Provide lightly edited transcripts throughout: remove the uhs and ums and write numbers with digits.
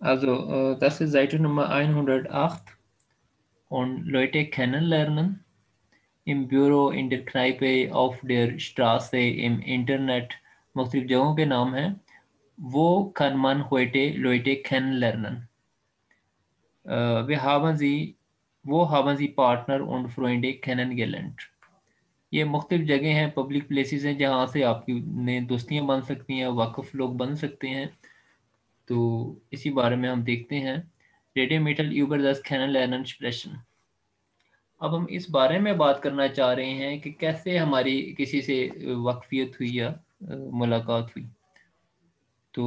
Also, das ist Seite Nummer 108 und Leute kennenlernen im Büro, in der Kneipe, auf der Straße, im Internet, मुख्तलिफ जगहों के नाम हैं. Wo kann man heute Leute kennenlernen? Wo haben Sie Partner und Freunde kennengelernt? ये मुख्तलिफ जगह हैं, public places हैं जहाँ से आपकी ने दोस्तियाँ बन सकती हैं, वाकफ लोग बन सकते हैं. तो इसी बारे में हम देखते हैं. रेडियोमीटर यूबर दस कैनन लर्नन स्प्रेशन. अब हम इस बारे में बात करना चाह रहे हैं कि कैसे हमारी किसी से वाकफियत हुई या मुलाकात हुई. तो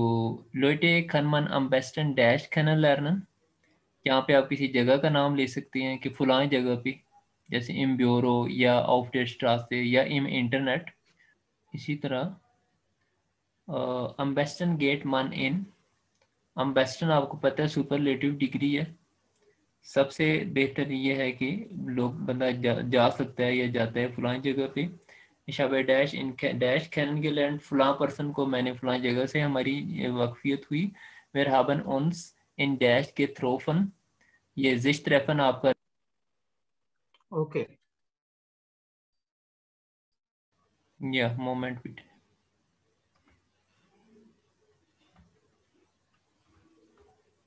लोटे खनमन अम्बेस्टन डैश कैनन लर्नन, यहाँ पे आप किसी जगह का नाम ले सकते हैं कि फलां जगह पे, जैसे इम ब्यूरो या ऑफ der Straße या इम इंटरनेट. इसी तरह अम्बेस्टन गेट मन इन. अम्बेस्टन आपको पता है सुपरलेटिव डिग्री है. सबसे बेहतर ये है कि बंदा जा सकता है या जाता है फलां जगह पे. शब डैश इन डैश कैनन के लैंड, फलां पर्सन को मैंने फलां जगह से हमारी वाकफियत हुई. मेर हाबन उन्स इन डैश के थ्रोफन. ये जिश ट्रेफन आपका ओके या मोमेंट बिट.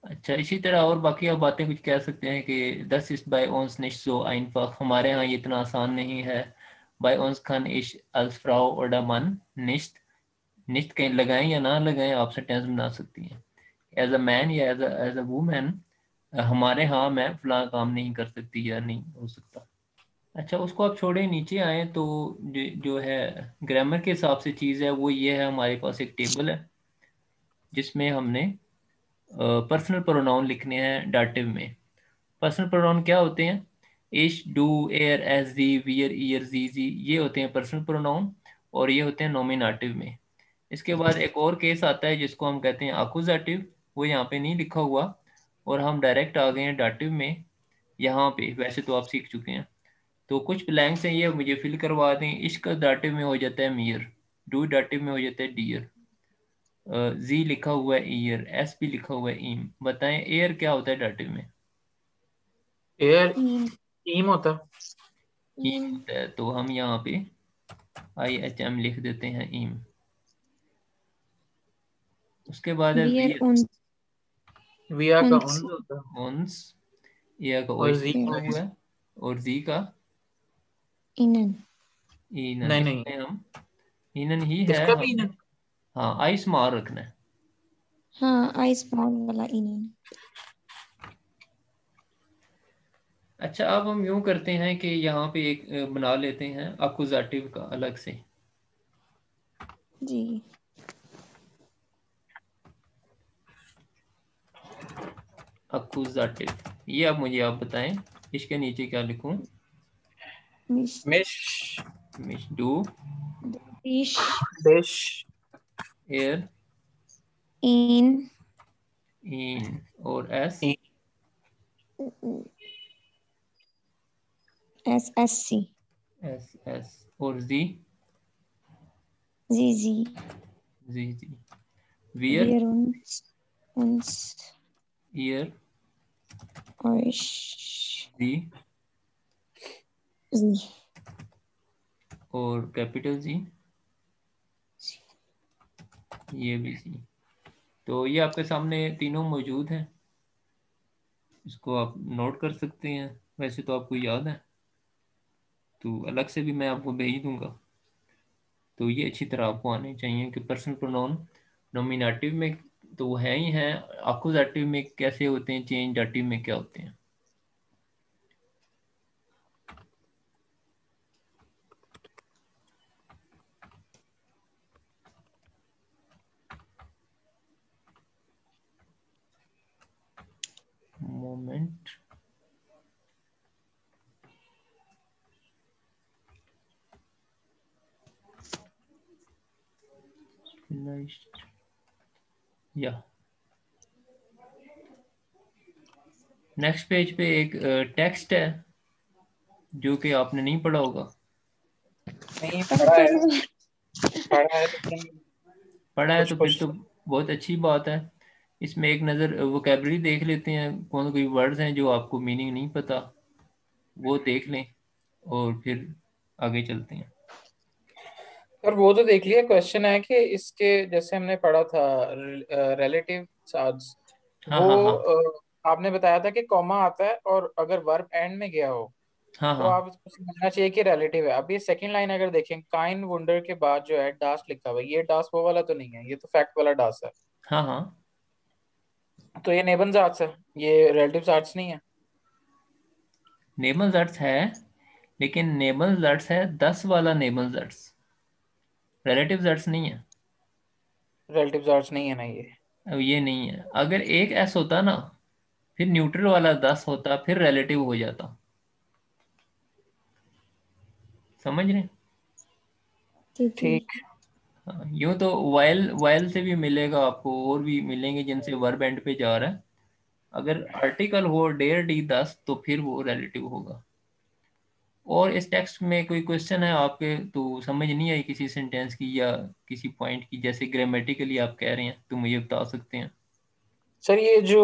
अच्छा, इसी तरह और बाकी आप बातें कुछ कह सकते हैं कि 10 ist bei uns nicht so einfach, हमारे यहाँ ये इतना आसान नहीं है. Bei uns kann ich als Frau oder Mann nicht. nicht कहीं लगाएं या ना लगाएं, आप सेंटेंस बना सकती हैं. एज अ मैन या एज अ वुमेन, हमारे यहाँ मैं फलां काम नहीं कर सकती या नहीं हो सकता. अच्छा, उसको आप छोड़े नीचे आए तो जो है ग्रामर के हिसाब से चीज़ है वो ये है. हमारे पास एक टेबल है जिसमें हमने पर्सनल प्रोनाउन लिखने हैं डाटिव में. पर्सनल प्रोनाउन क्या होते हैं? इश, डू, एयर, एस, दी, वियर, ईयर, जी, ये होते हैं पर्सनल प्रोनाउन, और ये होते हैं नॉमिनेटिव में. इसके बाद एक और केस आता है जिसको हम कहते हैं अकुजाटिव. वो यहाँ पे नहीं लिखा हुआ और हम डायरेक्ट आ गए हैं डाटिव में. यहाँ पे वैसे तो आप सीख चुके हैं, तो कुछ ब्लैंक्स हैं ये मुझे फिल करवा दें. इश्क डाटिव में हो जाता है मियर, डू डाटिव में हो जाता है डियर, जी लिखा हुआ है ईयर, एस भी लिखा हुआ है ईम. बताएं एयर क्या होता है डाटिव में? एयर इन टीम होता. ईम होता है, तो हम यहाँ पे आई एच एम लिख देते हैं ईम. उसके बाद है वियर वियर, उन विया का उन्स उन्स होता. ओन्स, या का और ओइस जी लिखा का हुआ है, और जी का इनन. ईनन. नहीं नहीं, इसमें हम ईनन ही है इसका भी हम. ना. हाँ, आई स्मॉल रखना है. हाँ, आई स्मॉल वाला इनन. अच्छा, अब हम यूं करते हैं कि यहाँ पे एक बना लेते हैं अकुजाटिव का अलग से. जी. अकुजाटिव, ये अब मुझे आप बताएं इसके नीचे क्या लिखूं? मिश मिश, मिश, do, dish dish, air, in in, और S, S S C S S, और G, G G. G G. Wear, wear उन्स ईयर, ओइश जी, जी. और कैपिटल जी, ये भी जी. तो ये आपके सामने तीनों मौजूद हैं, इसको आप नोट कर सकते हैं. वैसे तो आपको याद है, तो अलग से भी मैं आपको भेज दूंगा. तो ये अच्छी तरह आपको आने चाहिए कि पर्सनल प्रोनाउन नॉमिनेटिव में तो वो है ही हैं, अकुजाटिव में कैसे होते हैं, चेंज डाटिव में क्या होते हैं. मोमेंट. या नेक्स्ट पेज पे एक टेक्स्ट है जो कि आपने नहीं पढ़ा होगा. नहीं पढ़ा है लेकिन पढ़ा है कुछ तो फिर कुछ. तो बहुत अच्छी बात है. इसमें एक नज़र वोकेबलरी देख लेते हैं, कौन कोई वर्ड्स हैं जो आपको मीनिंग नहीं पता, वो देख लें और फिर आगे चलते हैं। और वो तो देख लिया, क्वेश्चन है कि इसके जैसे हमने पढ़ा था रिलेटिव चार्ज, हाँ वो हाँ हाँ आपने बताया था कि कॉमा आता है और अगर वर्ब एंड में गया हो हाँ तो हाँ आप इसको समझना चाहिए कि रिलेटिव है। अब ये सेकंड लाइन अगर देखें, काइन वंडर के बाद जो है डास लिखा हुआ है, ये डास वो वाला तो नहीं है, ये तो फैक्ट वाला डास है। हाँ हाँ। तो ये नेबन आर्ट्स है, ये रिलेटिव आर्ट्स नहीं है। नेबल्स अर्ट्स है, लेकिन नेबल्स अर्ट्स है 10 वाला नेबल्स अर्ट्स, रिलेटिव्स अर्ट्स नहीं है। रिलेटिव आर्ट्स नहीं है ना ये। अब ये नहीं है, अगर एक एस होता ना, फिर न्यूट्रल वाला 10 होता, फिर रिलेटिव हो जाता। समझ रहे हैं? ठीक है। ठीक। हाँ, यूं तो वाइल वाइल से भी मिलेगा आपको, और भी मिलेंगे जिनसे वर्ब एंड पे जा रहा है। अगर आर्टिकल हो डेयर डी 10 तो फिर वो रिलेटिव होगा। और इस टेक्स्ट में कोई क्वेश्चन है आपके तो समझ नहीं आई किसी सेंटेंस की या किसी पॉइंट की, जैसे ग्रामेटिकली आप कह रहे हैं, तो मुझे बता सकते हैं। सर ये जो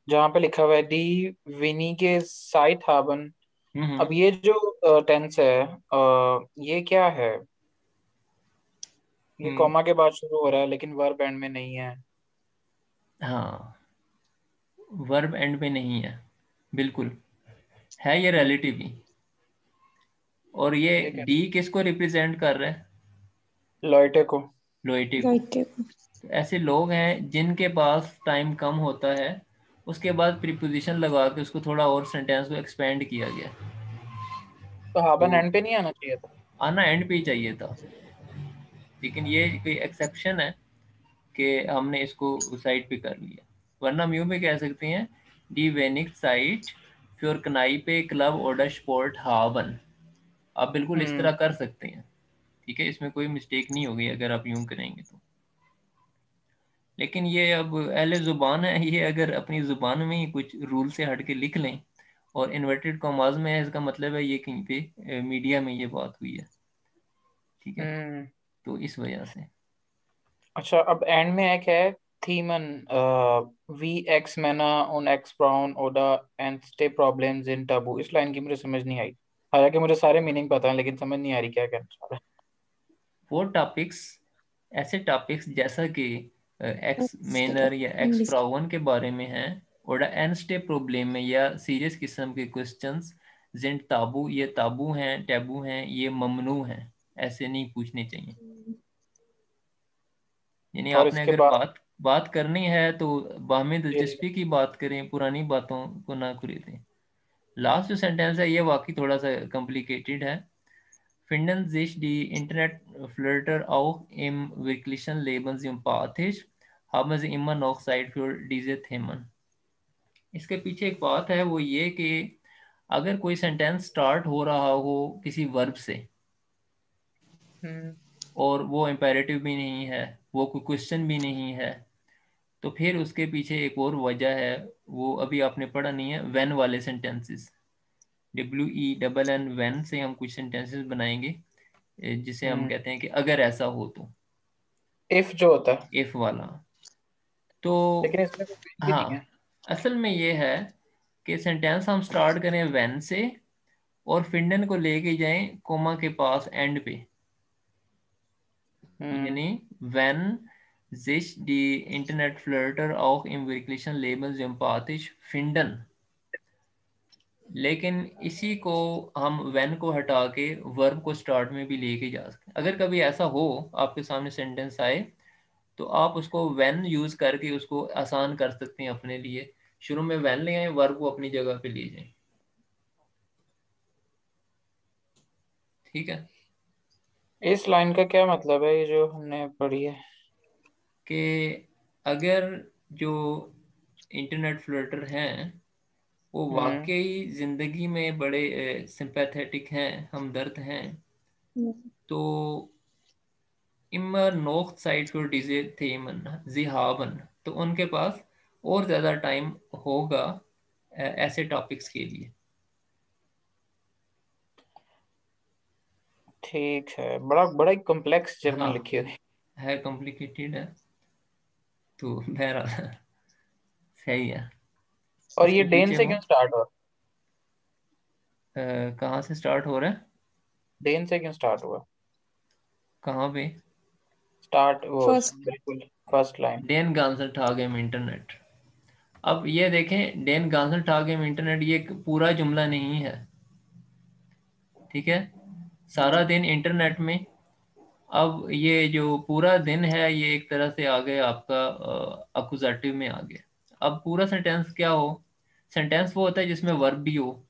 जहाँ पे लिखा हुआ है डी विनी के साइट हाबन, अब हम्म। ये जो टेंस है, ये क्या है? ये हम्म, कॉमा के बाद शुरू हो रहा है लेकिन वर्ब एंड में नहीं है। हाँ, वर्ब एंड पे नहीं है, बिल्कुल। है ये हम्म, रिलेटिव ही। और ये ठीक है। डी किसको रिप्रेजेंट कर रहा है? लॉयटे को। लोइटे को। राइट। तो ऐसे लोग हैं जिनके पास टाइम कम होता है, उसके बाद प्रीपोजिशन लगा के उसको थोड़ा और सेंटेंस को एक्सपेंड किया गया। तो तो हाबन एंड पे नहीं आना चाहिए था। आना एंड पे ही चाहिए था, लेकिन ये कोई एक्सेप्शन है कि हमने इसको साइड पे कर लिया। वरना हम यूं भी कह सकते हैं, डी वेनिक साइट फ्योर कनाई पे क्लब ओडर स्पोर्ट हावन। आप बिल्कुल इस तरह हम्म। कर सकते हैं। ठीक है, इसमें कोई मिस्टेक नहीं होगी अगर आप यूं करेंगे तो। लेकिन ये अब अहले ज़ुबान है, ये अगर अपनी ज़ुबान में ही कुछ रूल से हट के लिख लें, और इन्वर्टेड कॉमाज में है, इसका मतलब है ये कहीं पे मीडिया में ये बात हुई है। ठीक है, हम्म। तो इस वजह से। अच्छा, अब एंड में एक है थीमन, वी एक्स मैना उन एक्स ब्राउन ओडा एंड स्टे प्रॉब्लम्स इन टबू। इस लाइन की मुझे समझ नहीं आई, हालांकि मुझे सारे मीनिंग पता है लेकिन समझ नहीं आ रही क्या कहना चाह रहा वो टॉपिक्स, ऐसे टॉपिक्स जैसा कि एक्स Stick मेनर up या एक्स English. प्रॉवन के बारे में है, और एन स्टे प्रॉब्लम में या सीरियस किस्म के क्वेश्चंस जिन ताबू, ये ताबू हैं, टैबू हैं, ये ममनू हैं, ऐसे नहीं पूछने चाहिए। यानी और आपने इसके अगर बाद बात बात करनी है तो बाहमी ये दिलचस्पी की बात करें, पुरानी बातों को ना खरीदें। लास्ट जो सेंटेंस है ये वाकई थोड़ा सा कॉम्प्लिकेटेड है। Finden sich die Internetflirter auch im wirklichen Leben sympathisch? Haben sie immer noch Zeit für diese Themen? इसके पीछे एक बात है, वो ये कि अगर कोई सेंटेंस स्टार्ट हो रहा हो किसी वर्ब से, हम्म। और वो इम्पेरेटिव भी नहीं है, वो कोई क्वेश्चन भी नहीं है, तो फिर उसके पीछे एक और वजह है। वो अभी आपने पढ़ा नहीं है, व्हेन वाले सेंटेंसेस। WENN व्हेन से हम कुछ सेंटेंसेस बनाएंगे, जिसे हम हम्म। कहते हैं कि अगर ऐसा हो तो। इफ जो होता है, इफ वाला। तो लेकिन इसमें कोई if भी नहीं है। हाँ, असल में ये है कि सेंटेंस हम स्टार्ट करें व्हेन से, और फिंडन को लेके जाएं कोमा के पास एंड पे। हम्म। यानी wenn sich die Internetflirter auch im wirklichen Leben sympathisch finden। लेकिन इसी को हम when को हटा के वर्ब को स्टार्ट में भी लेके जा सकते हैं। अगर कभी ऐसा हो आपके सामने सेंटेंस आए, तो आप उसको when यूज करके उसको आसान कर सकते हैं अपने लिए। शुरू में when ले आए, वर्ब को अपनी जगह पे ले जाएं। ठीक है, इस लाइन का क्या मतलब है, ये जो हमने पढ़ी है? कि अगर जो इंटरनेट फ्लर्टर हैं वो हम्म। वाकई जिंदगी में बड़े सिंपैथेटिक हैं, हमदर्द हैं, तो immer noch Zeit für diese Themen sie haben, तो उनके पास और ज़्यादा टाइम होगा ऐसे टॉपिक्स के लिए। ठीक है, बड़ा बड़ा ही कॉम्प्लेक्स जर्मन हाँ, लिखी हुई। है कॉम्प्लिकेटेड है, तो बहरहाल सही है। और ये इसके डेन पीछे से हो। क्यों स्टार्ट हुआ? कहाँ से स्टार्ट हो रहा है? डेन से क्यों स्टार्ट हुआ? कहाँ पे? स्टार्ट वो फर्स्ट। बिल्कुल फर्स्ट लाइन। डेन गांसल टागेम इंटरनेट। अब ये देखें, डेन गांसल टागेम इंटरनेट ये एक पूरा जुमला नहीं है, ठीक है? सारा दिन इंटरनेट में। अब ये जो पूरा दिन है ये एक तरह से आ गया आपका अकुजाटिव में आ गया। अब पूरा सेंटेंस क्या हो? सेंटेंस वो होता है जिसमें वर्ब भी हो।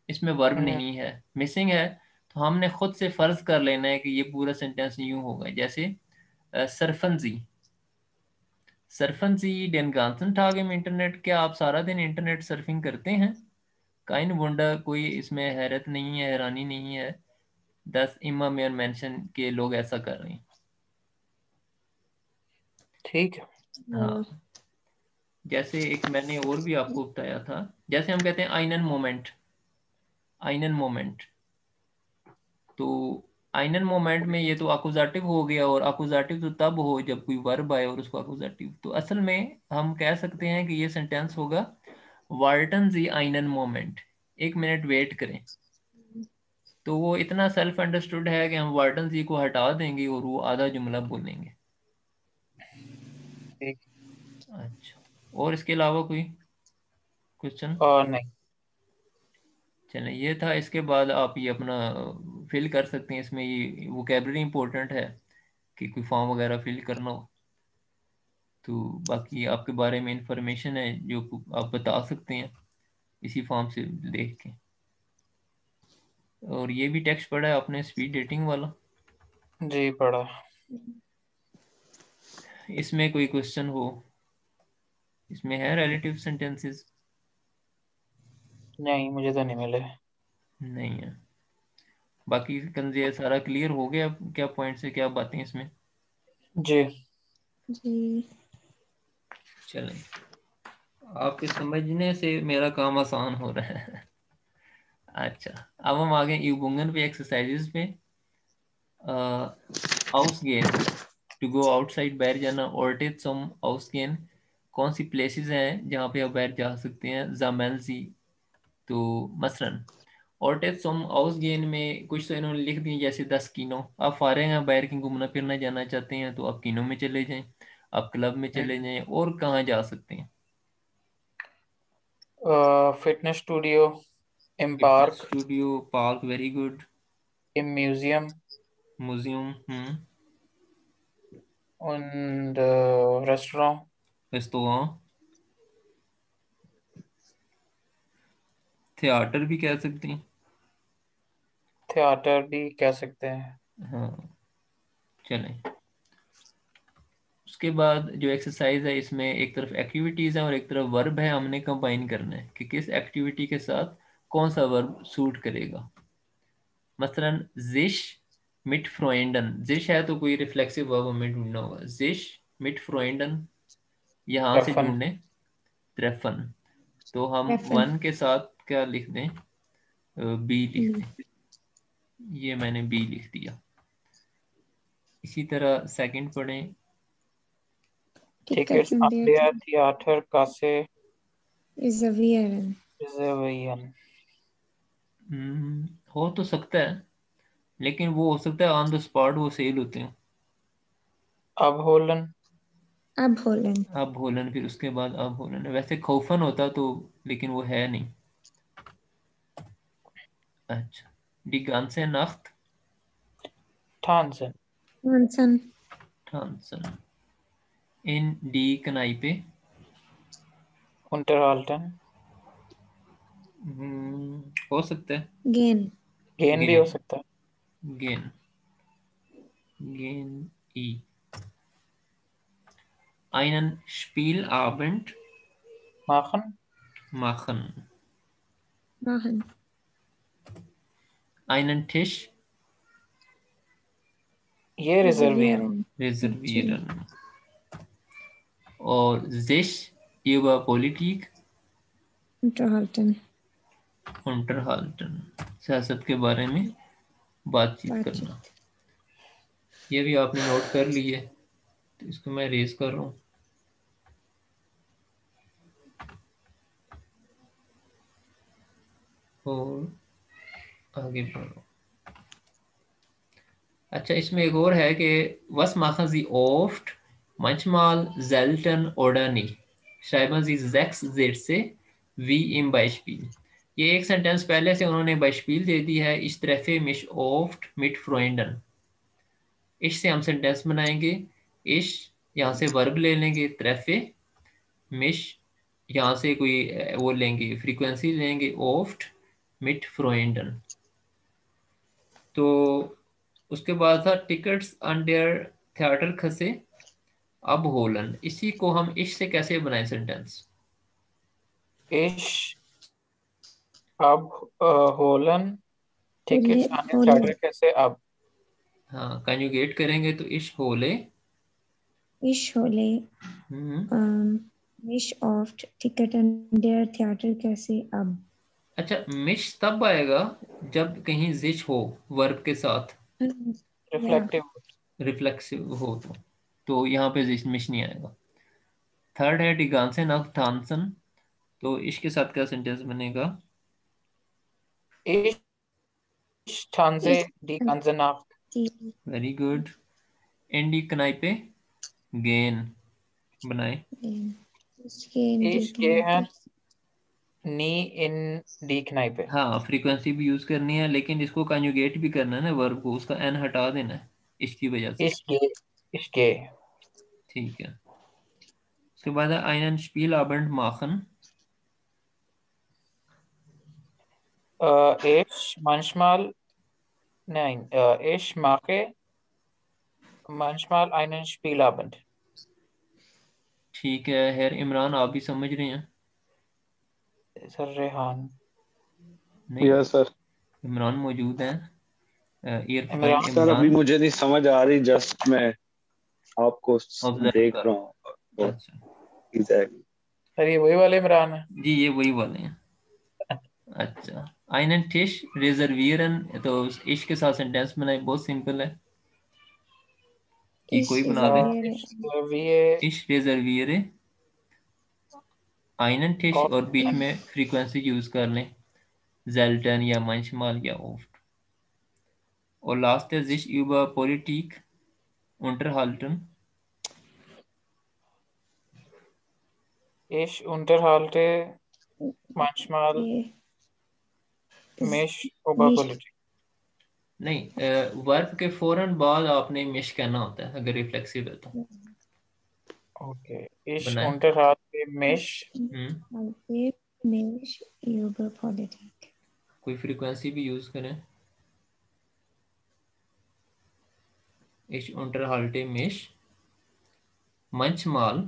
इसमें वर्ब हम्म। नहीं है, मिसिंग है। तो हमने खुद से फर्ज कर लेना है कि ये पूरा सेंटेंस यूं होगा, जैसे सरफंजी। सरफंजी डेन गांसन टाग im इंटरनेट। क्या आप सारा दिन इंटरनेट सर्फिंग करते हैं? काइन वंडा, कोई इसमें हैरत नहीं है, हैरानी नहीं है। 10 इमा मेयर मेंशन के लोग ऐसा कर रहे हैं। ठीक है। हाँ, जैसे एक मैंने और भी आपको बताया था, जैसे हम कहते हैं आइनन मोमेंट। आइनन मोमेंट, तो आइनन मोमेंट में ये तो अकुजाटिव हो गया, और अकुजाटिव तो तब हो जब कोई वर्ब आए और उसको अकुजाटिव। तो असल में हम कह सकते हैं कि ये सेंटेंस होगा वार्टन जी आइनन मोमेंट। एक मिनट वेट करें। तो वो इतना सेल्फ अंडरस्टूड है कि हम वार्टन जी को हटा देंगे और वो आधा जुमला बोलेंगे। ठीक। अच्छा, और इसके अलावा कोई क्वेश्चन? और नहीं। चलें, ये था। इसके बाद आप ये अपना फिल कर सकते हैं। इसमें ये वोकेबलरी इंपॉर्टेंट है कि कोई फॉर्म वगैरह फिल करना हो तो। बाकी आपके बारे में इंफॉर्मेशन है जो आप बता सकते हैं इसी फॉर्म से देख के। और ये भी टेक्स्ट पढ़ा है आपने, स्पीड डेटिंग वाला। जी पढ़ा। इसमें कोई क्वेश्चन हो? इसमें है रिलेटिव सेंटेंसेस? नहीं, मुझे तो नहीं मिले। नहीं है। बाकी कंजे सारा क्लियर हो गया? क्या पॉइंट्स है, क्या बातें इसमें? जी। जी। चलें, आपके समझने से मेरा काम आसान हो रहा है। अच्छा, अब हम आ गए यूबुंगन पे, एक्सरसाइजेस पे। आउसगेन, टू गो आउटसाइड, बाहर जाना। ऑर्टेड सम आउसगेन, कौन सी प्लेसेस हैं जहाँ पे आप बाहर जा सकते हैं? जामेल्सी। तो मसलन ऑर्टेड सम आउसगेन में कुछ तो इन्होंने लिख दिए, जैसे 10 किनो। आप फारे हैं, बाहर कहीं घूमना फिरना जाना चाहते हैं तो आप किनो में चले जाएं, आप क्लब में चले जाएं। और कहाँ जा सकते हैं? फिटनेस स्टूडियो, इन fitness park, studio, park, very good. इन म्यूजियम, म्यूजियम, und रेस्टोरेंट। रेस्तोरां। थिएटर भी कह सकते हैं। थिएटर भी कह सकते हैं। हाँ, चलें। उसके बाद जो एक्सरसाइज है इसमें एक तरफ एक्टिविटीज है और एक तरफ वर्ब है। हमने कंबाइन करना है कि किस एक्टिविटी के साथ कौन सा वर्ब सूट करेगा। मसलन जिश मिट फ्रोइंडन। जिश है तो कोई रिफ्लेक्सिव वर्ब हमें ढूंढना होगा। जिश मिट फ्रोइंडन, यहाँ से ट्रेफन। ढूंढें। ट्रेफन, तो हम रेफन। वन के साथ क्या लिख दें? बी लिख बी। दें। ये मैंने बी लिख दिया। इसी तरह सेकंड पढ़ें। टिकट्स टिकट अंडे थिएटर कासे रिजर्वियरन। रिजर्वियन। हो तो सकता है, लेकिन वो हो सकता है ऑन द स्पॉट वो सेल होते हैं। अब होलन। अब होलन। अब होलन, फिर उसके बाद अब होलन। वैसे खौफन होता तो, लेकिन वो है नहीं। अच्छा, डी गांसे नाख्त। थानसन। हॉन्सन। थानसन। इन डी कनाइपे। unterhalten। हो सकता है। गेन। गेन भी हो गेन, सकता है। गेन, गेन ई। einen Spielabend माखन। machen, माहन। einen Tisch ये रिजर्वियन। रिजर्वियरन। जी। reservieren और sich über Politik इंटरहॉल्टन। unterhalten, सियासत के बारे में बातचीत करना। बातचीत। ये भी आपने नोट कर ली है, तो इसको मैं रेज कर रहा हूँ। और आगे बढ़ो। अच्छा, इसमें एक और है कि was machen Sie oft manchmal selten oder nicht, schreiben Sie sechs Sätze wie im Beispiel। ये एक सेंटेंस पहले से उन्होंने beispiel दे दी है। Ich treffe mich oft mit Freunden। इश से हम सेंटेंस बनाएंगे। इश यहाँ से वर्ब ले लेंगे treffe, मिश यहाँ से कोई वो लेंगे, फ्रीक्वेंसी लेंगे, oft mit Freunden। तो उसके बाद था टिकट्स अंडर थिएटर खसे अब होलन। इसी को हम इश से कैसे बनाए सेंटेंस? इश अब होलन होले टिकट्स आने होले थिएटर कैसे अब। हाँ, कंजुगेट करेंगे तो इश होले। इश होले मिश ऑफ्ट टिकट अंडर थिएटर कैसे अब। अच्छा, मिश तब आएगा जब कहीं जिच हो वर्ब के साथ, या रिफ्लेक्टिव। रिफ्लेक्सिव हो तो यहाँ पे जिच मिश नहीं आएगा। थर्ड है डिगांसन ऑफ थानसन। तो इश के साथ क्या सेंटेंस बनेगा? इश Tanze इस die ganze Nacht। Very good. इंडी कनाइपे गेन बनाए। इसके Ich gehe nie in die Kneipe। हाँ, फ्रीक्वेंसी भी यूज करनी है, लेकिन इसको कंजुगेट भी करना है ना वर्ब को, उसका एन हटा देना है इसकी वजह से। Ich gehe। ठीक है। उसके बाद है einen Spielabend machen। Ich manchmal, nein, ich mache manchmal einen Spielabend। ठीक है, हेर इमरान आप भी समझ रहे हैं? सर रेहान। नहीं, यस सर। इमरान मौजूद है। इमरान सर अभी इमरान मुझे नहीं समझ आ रही, जस्ट मैं आपको ऑब्जर्व देख कर। रहा हूँ। अच्छा एग्जैक्टली। सर ये वही वाले इमरान है। जी, ये वही वाले हैं। अच्छा, einen Tisch reservieren। तो इश के साथ सेंटेंस बनाए, बहुत सिंपल है कि इश कोई बना दे। Ich reserviere इश reserviere einen Tisch, और बीच में फ्रीक्वेंसी यूज कर लें, zelten या manchmal या oft। और लास्ट है sich über Politik unterhalten। Ich unterhalte manchmal mich über मिश Politik। नहीं, वर्ब के फौरन बाद आपने मिश कहना होता है अगर रिफ्लेक्सिव है तो। Okay, ich बनाए। unterhalte mich मिश यूबर पॉलिटिक। कोई फ्रीक्वेंसी भी यूज करें। Ich unterhalte mich manchmal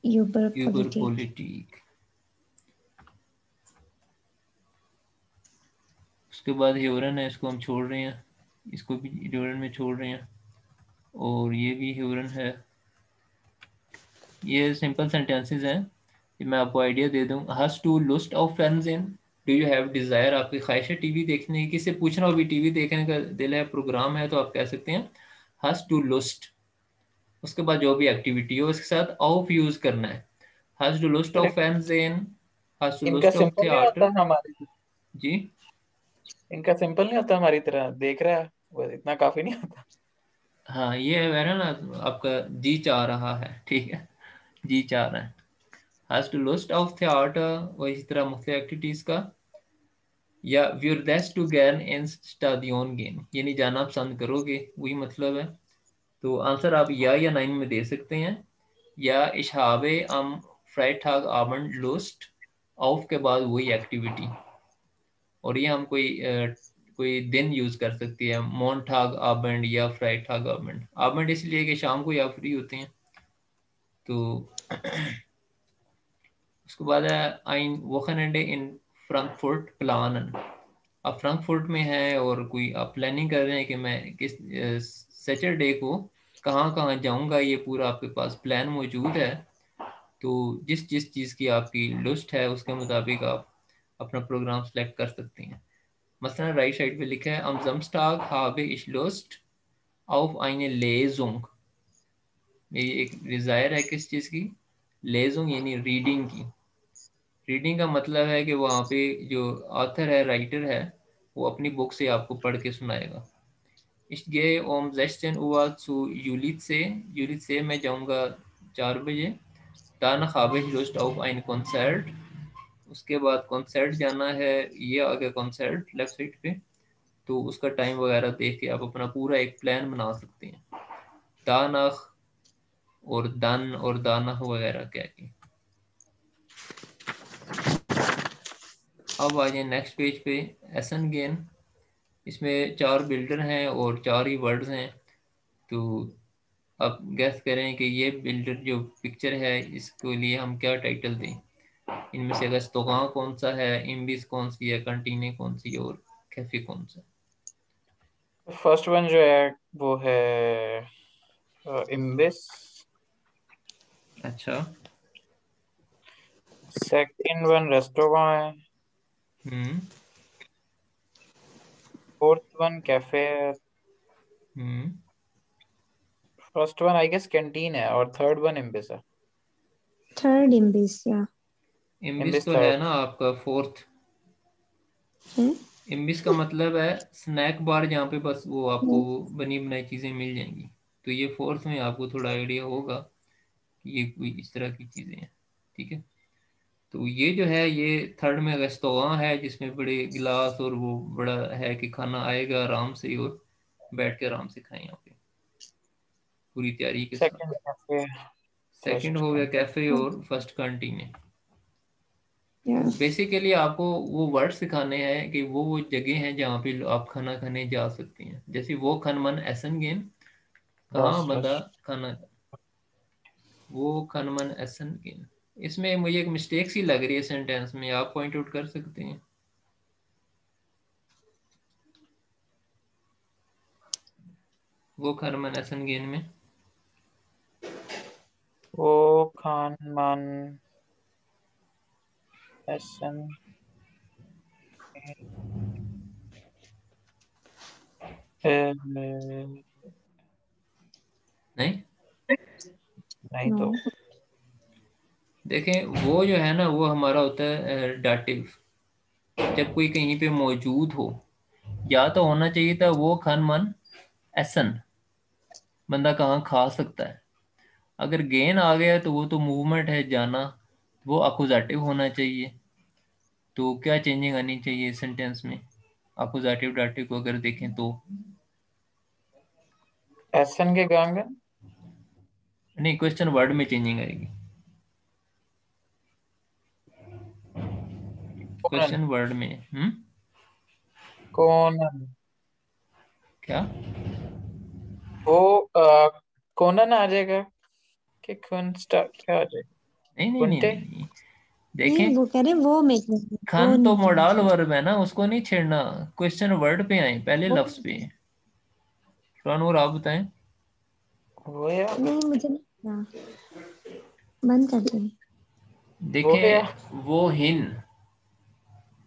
यूबर über पॉलिटिक। Politik। उसके बाद ह्यूरन है, इसको हम छोड़ रहे हैं, इसको भी ह्यूरन में छोड़ रहे हैं। और ये भी ह्यूरन है। ये सिंपल सेंटेंसेस हैं। ये मैं आपको आइडिया दे दूं। हस टू लुस्ट ऑफ फैंजिन, डू यू हैव डिजायर। आपकी ख्वाहिश है टीवी देखने की, किससे पूछना हो भी टीवी देखने का दिल है, प्रोग्राम है, तो आप कह सकते हैं हस टू लुस्ट। उसके बाद जो भी एक्टिविटी हो उसके साथ ऑफ यूज करना है। हस टू लुस्ट अरे ऑफ फैंजिन, हस टू इनका लुस्ट ऑफ सिंपल नहीं होता थिएटर। हमारी। जी, इनका सिंपल नहीं होता हमारी तरह, देख रहा है वो इतना काफी नहीं होता। हाँ, ये है ना, आपका जी चाह रहा है, ठीक है, जी चाह रहा है। Has to lust of theatre, और इसी तरह मुख्तलिफ एक्टिविटीज का। या würdest du gern ins Stadion gehen, यानी जाना पसंद करोगे, वही मतलब है। तो आंसर आप या नाइन में दे सकते हैं। या ich habe am Freitagabend Lust, auf के बाद वही एक्टिविटी। और ये हम कोई दिन यूज कर सकती है, मोनटाग आबेंड या फ्राइटाग आबेंड। आबेंड इसलिए कि शाम को या फ्री होते हैं। तो उसके बाद है ein Wochenende in Frankfurt planen। आप फ्रैंकफर्ट में हैं और कोई आप प्लानिंग कर रहे हैं कि मैं किस सैटरडे को कहाँ कहाँ जाऊंगा, ये पूरा आपके पास प्लान मौजूद है। तो जिस जिस चीज़ की आपकी लिस्ट है उसके मुताबिक आप अपना प्रोग्राम सेलेक्ट कर सकते हैं। मसलन राइट साइड पे लिखा है am Samstag habe ich Lust auf eine Lesung। ये एक डिजायर है किस चीज़ की? लेजुंग यानी रीडिंग की। रीडिंग का मतलब है कि वहाँ पे जो ऑथर है, राइटर है, वो अपनी बुक से आपको पढ़ के सुनाएगा. Ich gehe um 16 Uhr zu Julice. Julice मैं जाऊँगा 4 बजे. Danach habe ich Lust auf ein Konzert. उसके बाद कॉन्सर्ट जाना है, ये आ गया कॉन्सर्ट लेफ्ट साइड पे. तो उसका टाइम वगैरह देख के आप अपना पूरा एक प्लान बना सकते हैं. दानख और दन और दानख वगैरह क्या की. अब आ जाए नेक्स्ट पेज पे. एसन गेन. इसमें 4 बिल्डर हैं और 4 ही वर्ड्स हैं. तो अब गैस करें कि ये बिल्डर जो पिक्चर है इसके लिए हम क्या टाइटल दें. इनमें से अगस्तोगां कौन सा है, इम्बिस कौन सी है, कंटीने कौन सी है और कैफे कौन सा. फर्स्ट वन जो है वो है इम्बिस. अच्छा. सेकंड वन रेस्टोरेंट है. हम्म. फोर्थ वन कैफे है. Hmm. First one I guess canteen है और थर्ड वन इम्बिस है. थर्ड इम्बिस या इम्बिस इम्बिस तो है थर्ड. ना आपका फोर्थ. है. इम्बिस का मतलब है स्नैक बार जहाँ पे बस वो आपको बनी बनाई चीज़ें मिल जाएंगी. तो ये फोर्थ में आपको थोड़ा आइडिया होगा कि ये कोई इस तरह की चीज़ें हैं. ठीक है. तो ये जो है ये थर्ड में रेस्तोरां है जिसमें बड़े गिलास और वो बड़ा है कि खाना आएगा आराम से और बैठ के आराम से खाएं यहाँ पे पूरी तैयारी के साथ. Second cafe. सेकंड फर्स्ट हो गया कैंटीन. कैफे और फर्स्ट कैंटीन. या तो बेसिकली आपको वो वर्ड सिखाने हैं कि वो जगह हैं जहाँ पे आप खाना खाने जा सकते हैं. जैसे वो खन मन एसन गेन, कहाँ बस बंदा बस. खाना, वो खन मन एसन गेन. इसमें मुझे एक मिस्टेक सी लग रही है सेंटेंस में, आप पॉइंट आउट कर सकते हैं. वो खन मन एसन गेन में वो खान मान एसन. नहीं नहीं. नो. तो. देखें वो जो है ना वो हमारा होता है डाटिव. जब कोई कहीं पे मौजूद हो, या तो होना चाहिए था वो खन मन एसन, बंदा कहाँ खा सकता है. अगर गेन आ गया तो वो तो मूवमेंट है, जाना. वो अकुजाटिव होना चाहिए. तो क्या चेंजिंग आनी चाहिए सेंटेंस में अकुजाटिव डाटिव को अगर देखें तो. एसन के गांगे. नहीं, क्वेश्चन वर्ड में चेंजिंग आएगी. कोनन. क्वेश्चन वर्ड में. कोनन. क्या. वो कोनन आ जाएगा कि कुंस्टा क्या आ जाएगा. नहीं नहीं नहीं कुंटे. नहीं नहीं. नहीं, देखें वो कह रहे वो में वो खान तो नहीं कहना मोडाल चाहिए. वर्ब है ना, उसको नहीं छेड़ना. क्वेश्चन वर्ड पे आए, पहले वो लफ्ज पे. और आप बताएं. वो या नहीं, मुझे नहीं पता. बंद कर दे. वो या देखें वो हिन.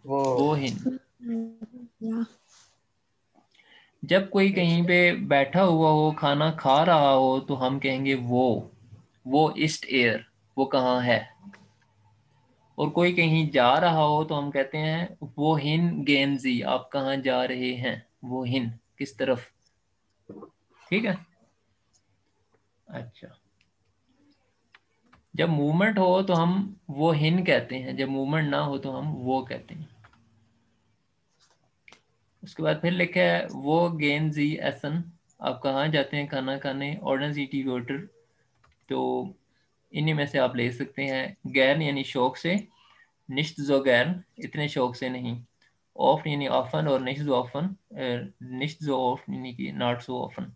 वो. वो हिन. या जब कोई कहीं पे बैठा हुआ हो खाना खा रहा हो तो हम कहेंगे वो ईस्ट एयर, वो कहाँ है. और कोई कहीं जा रहा हो तो हम कहते हैं वो हिन गेंजी, आप कहाँ जा रहे हैं. वो हिन किस तरफ. ठीक है. अच्छा. जब मूवमेंट हो तो हम वो हिन कहते हैं, जब मूवमेंट ना हो तो हम वो कहते हैं. उसके बाद फिर लिखा है वो गेंजी एसन, आप कहाँ जाते हैं खाना खाने. ऑर्डन सिटी वोटर. तो इन्हीं में से आप ले सकते हैं. गैर यानी शौक से, निश्त जो गैर इतने शौक से नहीं, ऑफ यानी ऑफन और निश्त जो ऑफन, निश्त जो ऑफ यानी कि नॉट सो ऑफन.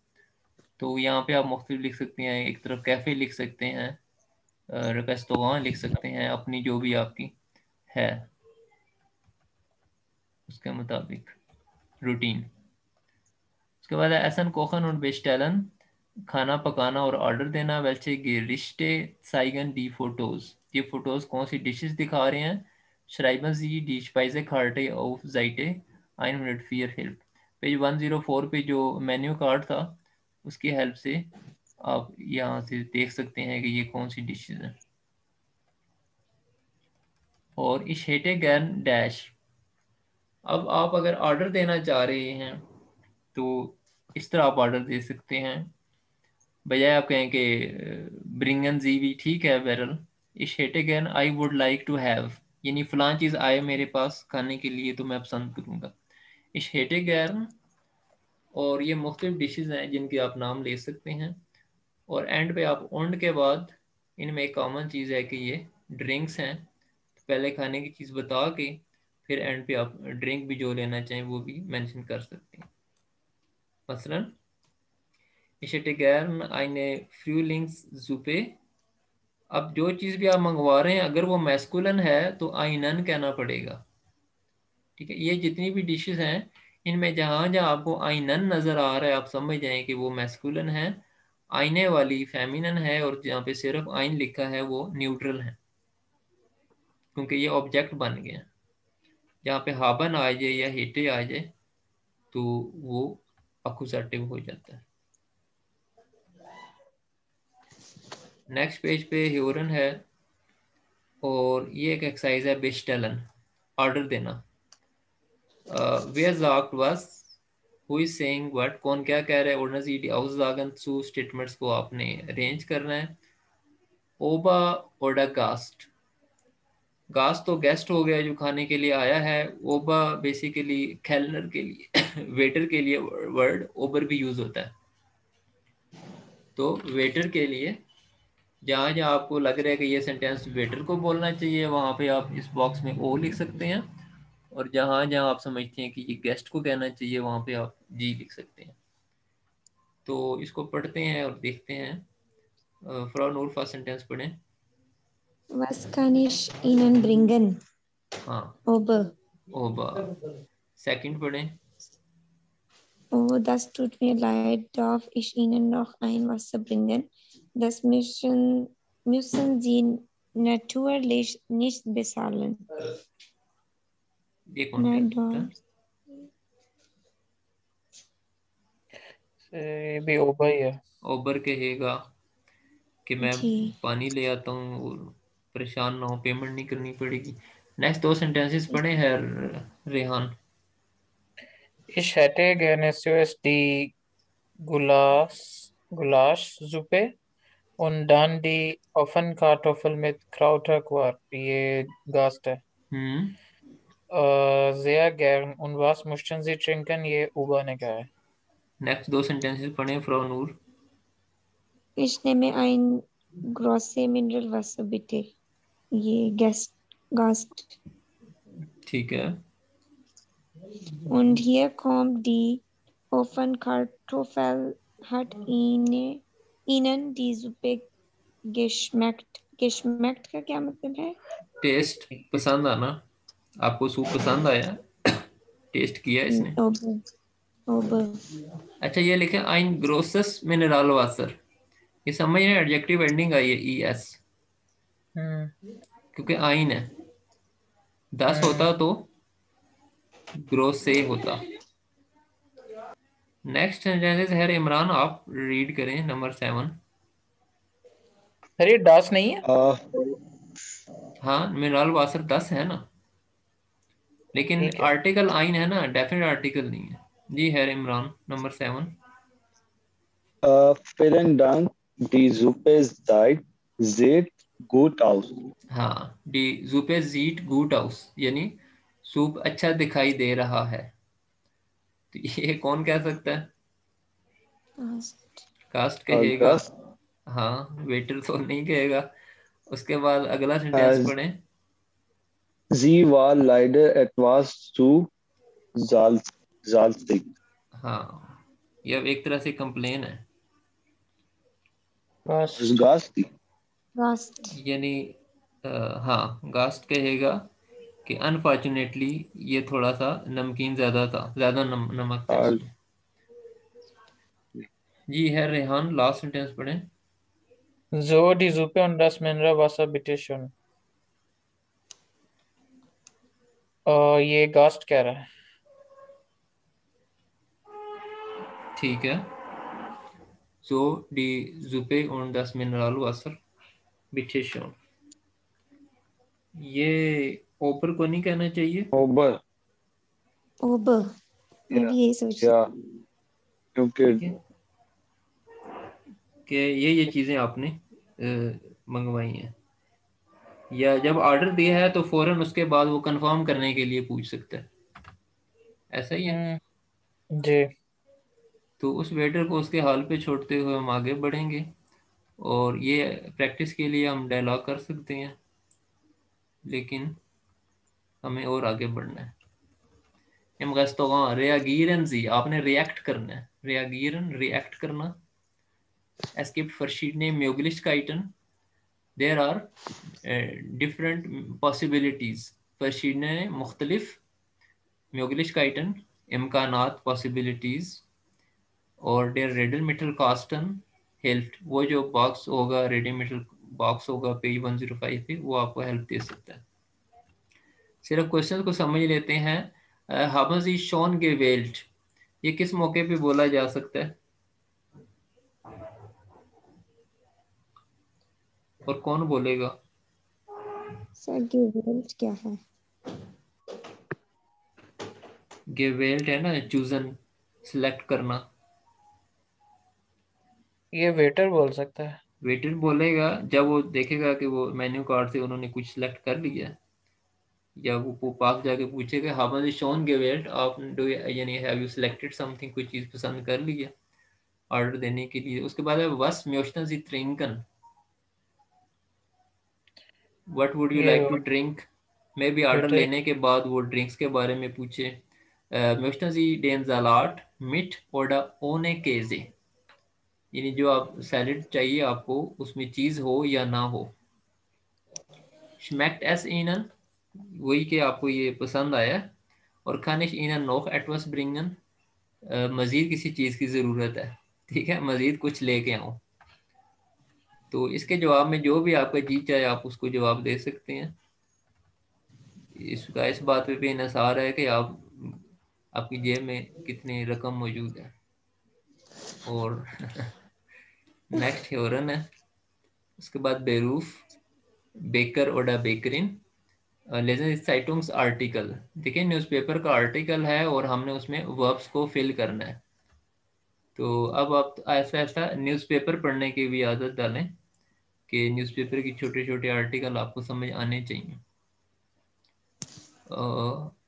तो यहाँ पे आप मुख्तलिफ लिख सकते हैं. एक तरफ कैफ़े लिख सकते हैं, रेस्टोरेंट लिख सकते हैं, अपनी जो भी आपकी है उसके मुताबिक रूटीन. उसके बाद एसन कोखन और बेस्टेलन, खाना पकाना और ऑर्डर देना. वेल्चे रिश्ते साइगन डी फोटोज, ये फोटोज कौन सी डिशेस दिखा रहे हैं. श्राइबन जी डी स्पाइसे कार्टे ऑफ जाइटे 104 हेल्प. पेज 104 पे जो मेन्यू कार्ड था उसकी हेल्प से आप यहाँ से देख सकते हैं कि ये कौन सी डिशेज हैं. और ich hätte gern dash। अब आप अगर ऑर्डर देना चाह रहे हैं तो इस तरह आप ऑर्डर दे सकते हैं, बजाय आप कहें कि ब्रिंगन जी भी ठीक है barrel, ich hätte gern I would like to have, यानी फलां चीज़ आए मेरे पास खाने के लिए तो मैं पसंद करूँगा। ich hätte gern, और ये मुख्तलिफ डिशेज़ हैं जिनके आप नाम ले सकते हैं। और एंड पे आप ओंड के बाद इनमें एक कॉमन चीज़ है कि ये ड्रिंक्स हैं, तो पहले खाने की चीज़ बता के फिर एंड पे आप ड्रिंक भी जो लेना चाहें वो भी मेंशन कर सकते हैं। मसलन ich hätte gern eine Frühlingssuppe। अब जो चीज़ भी आप मंगवा रहे हैं अगर वो मैस्कुलन है तो आइनन कहना पड़ेगा, ठीक है। ये जितनी भी डिशेस हैं इनमें जहाँ जहाँ आपको आइनन नज़र आ रहा है आप समझ जाएं कि वो मैस्कुलन है, आईने वाली फेमिनन है, और जहाँ पे सिर्फ आइन लिखा है वो न्यूट्रल है, क्योंकि ये ऑब्जेक्ट बन गए हैं। जहाँ पे हाबन आ जाए या हेटे आ जाए तो वो अकुसाटिव हो जाता है। नेक्स्ट पेज पे ह्यूरन है और ये एक एक्सरसाइज है बेस्टेलन, ऑर्डर देना। wer sagt was, who is saying what, कौन क्या कह रहा है, ordnen Sie die Aussagen zu statements को आपने अरेंज करना है। ओबा ओडा गास्ट, गास्ट तो गेस्ट हो गया जो खाने के लिए आया है, ओबा बेसिकली कैलनर के लिए वेटर के लिए वर्ड ओबर भी यूज होता है। तो वेटर के लिए जहाँ जहाँ आपको लग रहा है कि ये सेंटेंस वेटर को बोलना चाहिए वहाँ पे आप इस बॉक्स में ओ लिख सकते हैं, और जहाँ जहाँ आप समझते हैं कि ये गेस्ट को कहना चाहिए वहाँ पे आप जी लिख सकते हैं। तो इसको पढ़ते हैं और देखते हैं। फ्रॉ नूर फर्स्ट सेंटेंस पढ़ें। Was kann ich Ihnen bringen? हाँ, Ober. ओबा। सेकंड पढ़ें। Oh, das tut mir leid. Darf ich Ihnen noch ein Wasser bringen? Das müssen Sie natürlich nicht bezahlen. ये कौन कह Nein, सकता है? ये भी ओबा ही है। ओबर कहेगा कि मैं जी। पानी ले आता हूँ और परेशान ना हो, पेमेंट नहीं करनी पड़ेगी। नेक्स्ट दो सेंटेंसेस पढ़े हैं Rehan. Ich hätte gerne zuerst die Gulaschsuppe und dann die Ofenkartoffel mit Krauterquark. ये गास्ट है। sehr gern und was möchten Sie trinken? ये उबा ने कहा है। नेक्स्ट दो सेंटेंसेस पढ़े फ्रॉ नूर। Ich nehme ein große Mineralwasser, bitte. ये Gast. ठीक है। Und hier kommt die Ofenkartoffel. Hat Ihnen die Suppe geschmeckt? Geschmeckt का क्या मतलब है? टेस्ट पसंद आना, आपको सूप पसंद आया, टेस्ट किया इसने। ओबर ओबर। अच्छा ये लिखे आइन ग्रोसस मिनरल वाटर, ये समझ रहे एडजेक्टिव एंडिंग आई है ई एस, क्योंकि आइन है। 10 होता तो ग्रोस से होता। नेक्स्ट सेंटेंसेस है इमरान, आप रीड करें नंबर 7। अरे डास नहीं है। हाँ मिनरल वाटर 10 है ना, लेकिन ठीक है। आर्टिकल आइन है ना, डेफिनेट आर्टिकल नहीं है। जी है Imran, number 7। Vielen Dank, die Suppe sieht gut aus. हाँ, डी जूपे जीट गूट हाउस, यानी सूप अच्छा दिखाई दे रहा है। तो ये कौन कह सकता है? कास्ट कहेगा। Gast, हाँ, वेटर तो नहीं कहेगा। उसके बाद अगला सेंटेंस पढ़ें। sie war leider etwas zu salzig. हाँ, ये अब एक तरह से कंप्लेन है, बस Gasti. गास्ट। यानी हाँ गास्ट कहेगा कि अनफॉर्चुनेटली ये थोड़ा सा नमकीन ज़्यादा था, ज़्यादा नमक था इसमें। जी है रेहान, लास्ट सेंटेंस पढ़ें। so die Suppe und das Mineralwasser bitte schön। ये गास्ट कह रहा है। ठीक है। So die Suppe und das Mineralwasser bitte schön। ये ओपर को नहीं कहना चाहिए। ओबर ओबर, मैं भी यही सोच रही या क्योंकि ठीक है कि ये चीज़ें आपने मंगवाई हैं, या जब ऑर्डर दिया है तो फौरन उसके बाद वो कंफर्म करने के लिए पूछ सकता है, ऐसा ही है। जी। तो उस वेटर को उसके हाल पे छोड़ते हुए हम आगे बढ़ेंगे, और ये प्रैक्टिस के लिए हम डायलॉग कर सकते हैं, लेकिन हमें और आगे बढ़ना है। हम कहते हैं reagieren Sie, आपने रिएक्ट करना है, reagieren रिएक्ट करना। Es gibt verschiedene Möglichkeiten, there are different possibilities, verschiedene मुख्तलिफ Möglichkeiten, इम्कानात, possibilities, और der Redelmittelkasten hilft, वो जो बॉक्स होगा, रेडिमेटल बॉक्स होगा पेज 105 पे, वो आपको हेल्प दे सकता है। सिर्फ क्वेश्चन को समझ लेते हैं। haben Sie schon gewählt, ये किस मौके पे बोला जा सकता है और कौन बोलेगा? सर gewählt क्या है? gewählt है ना, चूजन, सिलेक्ट करना। ये वेटर बोल सकता है। वेटर बोलेगा जब वो देखेगा कि वो मेन्यू कार्ड से उन्होंने कुछ सिलेक्ट कर लिया है, या वो पास जाके पूछेगा haben Sie schon gewählt, आप यानी हैव यू सिलेक्टेड समथिंग, कोई चीज़ पसंद कर ली है ऑर्डर देने के लिए। उसके बाद है was möchten Sie trinken, what would you ये like to drink, मे भी ऑर्डर वेटर लेने के बाद वो ड्रिंक्स के बारे में पूछे। möchten Sie den Salat mit oder ohne Käse, यानी जो आप सैलेड चाहिए आपको उसमें चीज़ हो या ना हो। schmeckt es Ihnen, वही कि आपको ये पसंद आया। और kann ich Ihnen noch etwas bringen, मज़ीद किसी चीज़ की ज़रूरत है, ठीक है, मज़ीद कुछ लेके आऊँ। तो इसके जवाब में जो भी आपका जी चाहे आप उसको जवाब दे सकते हैं। इसका इस बात पे भी इन्हिसार है कि आप आपकी जेब में कितनी रकम मौजूद है। और नेक्स्ट हेरन है, उसके बाद बेरूफ, बेकर ओडा बेकरिन, लेजेंड साइटुंग्स आर्टिकल। देखिए न्यूज़पेपर का आर्टिकल है और हमने उसमें वर्ब्स को फिल करना है। तो अब आप ऐसा ऐसा न्यूज़पेपर पढ़ने की भी आदत डालें कि न्यूज़पेपर की छोटे छोटे आर्टिकल आपको समझ आने चाहिए।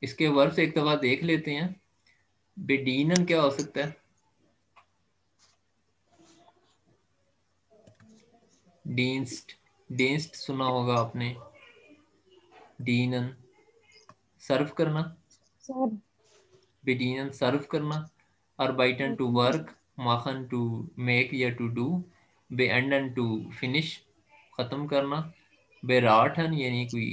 इसके वर्ब्स एक दफ़ा देख लेते हैं। बेडीनन क्या हो सकता है? डींस्ट, डींस्ट सुना होगा आपने। डीनन सर्व करना, सर बेडीनन सर्व करना। अर्बाइटन टू वर्क, माखन टू मेक या टू डू, बेएंडन टू फिनिश ख़त्म करना, बेराठन यानी कोई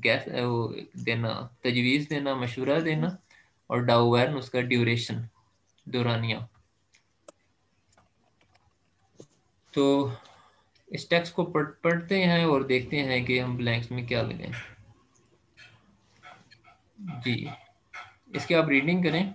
गैस वो देना, तजवीज़ देना, मशवरा देना, और डाउवैन उसका ड्यूरेशन, दौरानिया। तो इस टेक्स्ट को पढ़ते हैं और देखते हैं कि हम ब्लैंक्स में क्या लगाएं। जी, इसकी आप रीडिंग करें।